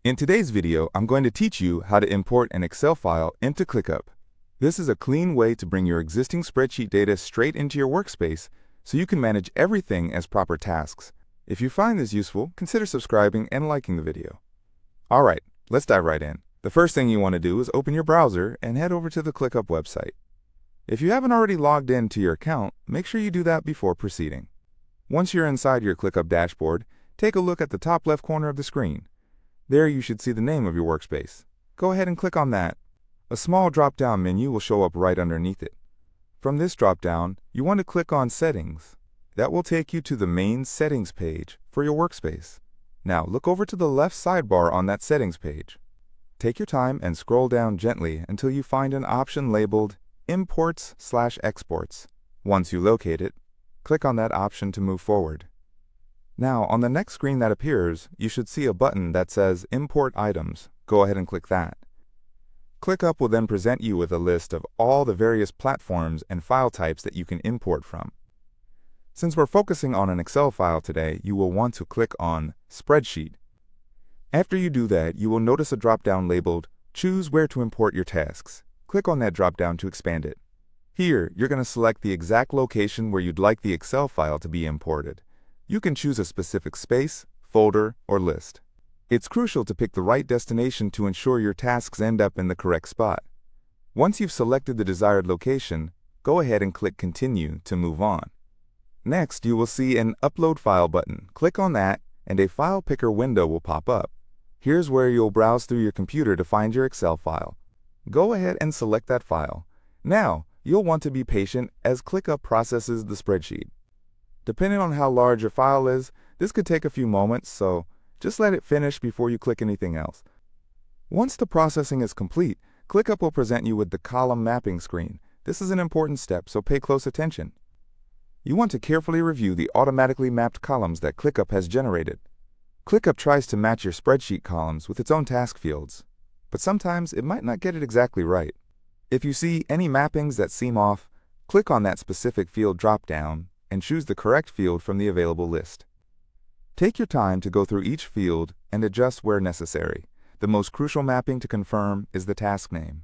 In today's video, I'm going to teach you how to import an Excel file into ClickUp. This is a clean way to bring your existing spreadsheet data straight into your workspace so you can manage everything as proper tasks. If you find this useful, consider subscribing and liking the video. Alright, let's dive right in. The first thing you want to do is open your browser and head over to the ClickUp website. If you haven't already logged in to your account, make sure you do that before proceeding. Once you're inside your ClickUp dashboard, take a look at the top left corner of the screen. There you should see the name of your workspace. Go ahead and click on that. A small drop-down menu will show up right underneath it. From this drop-down, you want to click on Settings. That will take you to the main Settings page for your workspace. Now look over to the left sidebar on that Settings page. Take your time and scroll down gently until you find an option labeled Imports/Exports. Once you locate it, click on that option to move forward. Now, on the next screen that appears, you should see a button that says Import Items. Go ahead and click that. ClickUp will then present you with a list of all the various platforms and file types that you can import from. Since we're focusing on an Excel file today, you will want to click on Spreadsheet. After you do that, you will notice a drop-down labeled Choose Where to Import Your Tasks. Click on that drop-down to expand it. Here, you're going to select the exact location where you'd like the Excel file to be imported. You can choose a specific space, folder, or list. It's crucial to pick the right destination to ensure your tasks end up in the correct spot. Once you've selected the desired location, go ahead and click Continue to move on. Next, you will see an Upload File button. Click on that, and a file picker window will pop up. Here's where you'll browse through your computer to find your Excel file. Go ahead and select that file. Now, you'll want to be patient as ClickUp processes the spreadsheet. Depending on how large your file is, this could take a few moments, so just let it finish before you click anything else. Once the processing is complete, ClickUp will present you with the column mapping screen. This is an important step, so pay close attention. You want to carefully review the automatically mapped columns that ClickUp has generated. ClickUp tries to match your spreadsheet columns with its own task fields, but sometimes it might not get it exactly right. If you see any mappings that seem off, click on that specific field drop-down and choose the correct field from the available list. Take your time to go through each field and adjust where necessary. The most crucial mapping to confirm is the task name.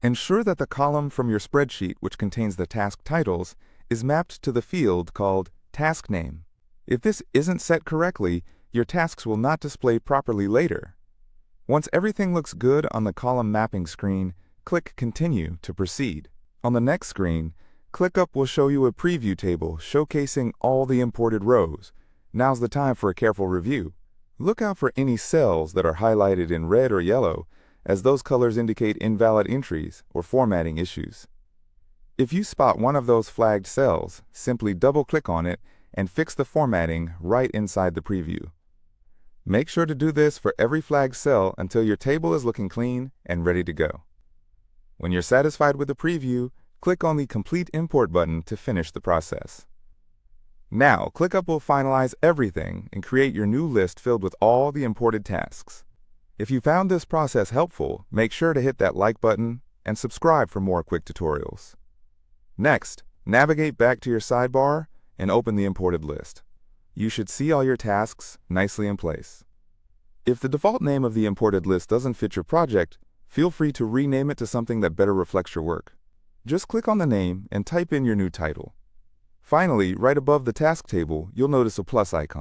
Ensure that the column from your spreadsheet which contains the task titles is mapped to the field called Task Name. If this isn't set correctly, your tasks will not display properly later. Once everything looks good on the column mapping screen, click Continue to proceed. On the next screen, ClickUp will show you a preview table showcasing all the imported rows. Now's the time for a careful review. Look out for any cells that are highlighted in red or yellow, as those colors indicate invalid entries or formatting issues. If you spot one of those flagged cells, simply double-click on it and fix the formatting right inside the preview. Make sure to do this for every flagged cell until your table is looking clean and ready to go. When you're satisfied with the preview, click on the Complete Import button to finish the process. Now, ClickUp will finalize everything and create your new list filled with all the imported tasks. If you found this process helpful, make sure to hit that like button and subscribe for more quick tutorials. Next, navigate back to your sidebar and open the imported list. You should see all your tasks nicely in place. If the default name of the imported list doesn't fit your project, feel free to rename it to something that better reflects your work. Just click on the name and type in your new title. Finally, right above the task table, you'll notice a plus icon.